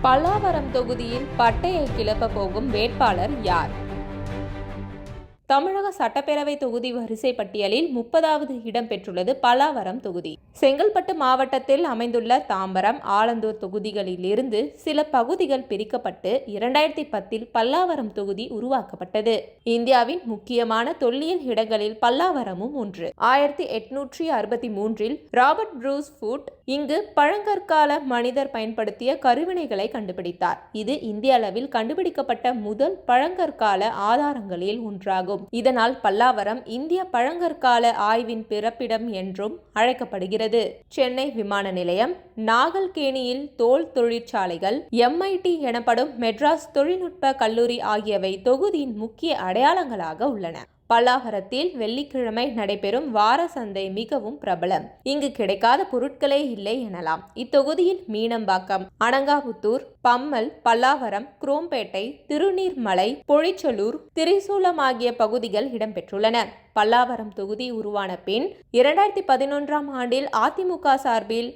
பல்லாவரம் தொகுதியில் பட்டையை கிளப்ப போகும் வேட்பாளர் யார்? தமிழக சட்டப்பேரவை தொகுதி வரிசை பட்டியலில் 30வது இடம் பெற்றுள்ளது பல்லாவரம் தொகுதி. செங்கல்பட்டு மாவட்டத்தில் அமைந்துள்ள தாம்பரம், ஆலந்தூர் தொகுதிகளிலிருந்து சில பகுதிகள் பிரிக்கப்பட்டு 2010 பல்லாவரம் தொகுதி உருவாக்கப்பட்டது. இந்தியாவின் முக்கியமான தொல்லியல் இடங்களில் பல்லாவரமும் ஒன்று. 1863 ராபர்ட் ப்ரூஸ் ஃபுட் இங்கு பழங்கற்கால மனிதர் பயன்படுத்திய கருவினைகளை கண்டுபிடித்தார். இது இந்திய அளவில் கண்டுபிடிக்கப்பட்ட முதல் பழங்கற்கால ஆதாரங்களில் ஒன்றாகும். இதனால் பல்லாவரம் இந்திய பழங்கற்கால ஆய்வின் பிறப்பிடம் என்றும் அழைக்கப்படுகிறது. சென்னை விமான நிலையம், நாகல்கேணியில் தோல் தொழிற்சாலைகள், MIT எனப்படும் மெட்ராஸ் தொழில்நுட்ப கல்லூரி ஆகியவை தொகுதியின் முக்கிய அடையாளங்களாக உள்ளன. பல்லாவரத்தில் வெள்ளிக்கிழமை நடைபெறும் வார சந்தை மிகவும் பிரபலம். இங்கு கிடைக்காத பொருட்களே இல்லை எனலாம். இத்தொகுதியில் மீனம்பாக்கம், அனங்காபுத்தூர், பம்மல், பல்லாவரம், குரோம்பேட்டை, திருநீர்மலை, பொழிச்சலூர், திரிசூலம் ஆகிய பகுதிகள் இடம்பெற்றுள்ளன. பல்லாவரம் தொகுதி உருவான பின் 2011ஆம் ஆண்டில் அதிமுக சார்பில்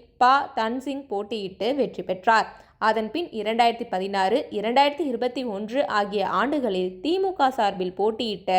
தன்சிங் போட்டியிட்டு வெற்றி பெற்றார். அதன்பின் 2016, 2021 ஆகிய ஆண்டுகளில் திமுக சார்பில் போட்டியிட்ட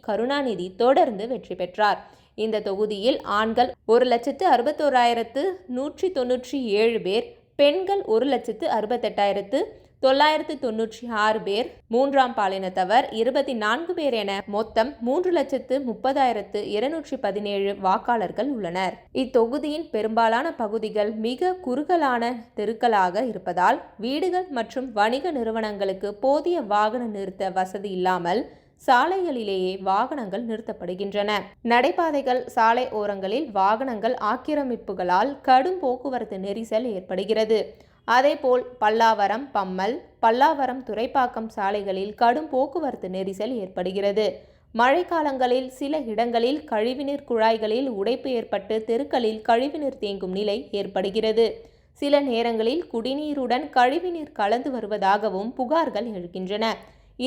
கருணாநிதி தொடர்ந்து வெற்றி பெற்றார். இந்த தொகுதியில் ஆண்கள் 1,61,197 பேர், பெண்கள் 1,68,996 பேர், மூன்றாம் பாலினத்தவர் 24 பேர் என மொத்தம் 3,30,217 வாக்காளர்கள் உள்ளனர். இத்தொகுதியின் பெரும்பாலான பகுதிகள் மிக குறுகலான தெருக்களாக இருப்பதால் வீடுகள் மற்றும் வணிக நிறுவனங்களுக்கு போதிய வாகன நிறுத்த வசதி இல்லாமல் சாலைகளிலேயே வாகனங்கள் நிறுத்தப்படுகின்றன. நடைபாதைகள், சாலை ஓரங்களில் வாகனங்கள் ஆக்கிரமிப்புகளால் கடும் போக்குவரத்து நெரிசல் ஏற்படுகிறது. அதேபோல் பல்லாவரம், பம்மல், பல்லாவரம், துரைப்பாக்கம் சாலைகளில் கடும் போக்குவரத்து நெரிசல் ஏற்படுகிறது. மழைக்காலங்களில் சில இடங்களில் கழிவுநீர் குழாய்களில் உடைப்பு ஏற்பட்டு தெருக்களில் கழிவுநீர் தேங்கும் நிலை ஏற்படுகிறது. சில நேரங்களில் குடிநீருடன் கழிவுநீர் கலந்து வருவதாகவும் புகார்கள் எழுகின்றன.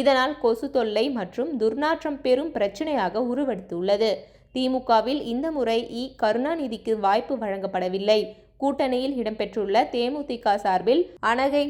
இதனால் கொசு தொல்லை மற்றும் துர்நாற்றம் பெரும் பிரச்சனையாக உருவெடுத்துள்ளது. திமுகவில் இந்த முறை கருணாநிதிக்கு வாய்ப்பு வழங்கப்படவில்லை. கூட்டணியில் இடம்பெற்றுள்ள தேமுதிக சார்பில் அனகை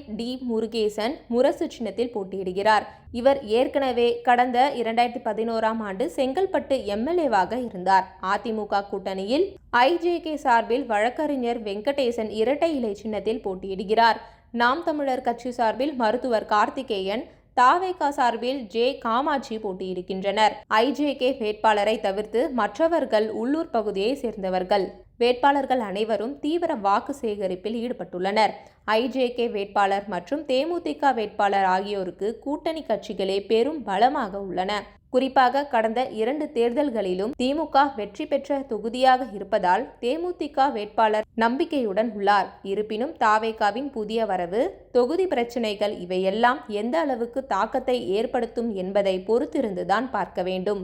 முருகேசன் முரசு சின்னத்தில் போட்டியிடுகிறார். இவர் ஏற்கனவே கடந்த 2011ஆம் ஆண்டு செங்கல்பட்டு MLA-வாக இருந்தார். அதிமுக கூட்டணியில் IJK சார்பில் வழக்கறிஞர் வெங்கடேசன் இரட்டை இலை சின்னத்தில் போட்டியிடுகிறார். நாம் தமிழர் கட்சி சார்பில் மருத்துவர் கார்த்திகேயன், தாவேகா சார்பில் காமாட்சி போட்டியிடுகின்றனர். IJK வேட்பாளரை தவிர்த்து மற்றவர்கள் உள்ளூர் பகுதியை சேர்ந்தவர்கள். வேட்பாளர்கள் அனைவரும் தீவிர வாக்கு சேகரிப்பில் ஈடுபட்டுள்ளனர். IJK வேட்பாளர் மற்றும் தேமுதிக வேட்பாளர் ஆகியோருக்கு கூட்டணி கட்சிகளே பெரும் பலமாக உள்ளன. குறிப்பாக கடந்த 2 தேர்தல்களிலும் திமுக வெற்றி பெற்ற தொகுதியாக இருப்பதால் தேமுதிக வேட்பாளர் நம்பிக்கையுடன் உள்ளார். இருப்பினும் தாவேகாவின் புதிய வரவு, தொகுதி பிரச்சினைகள் இவையெல்லாம் எந்த அளவுக்கு தாக்கத்தை ஏற்படுத்தும் என்பதை பொறுத்திருந்துதான் பார்க்க வேண்டும்.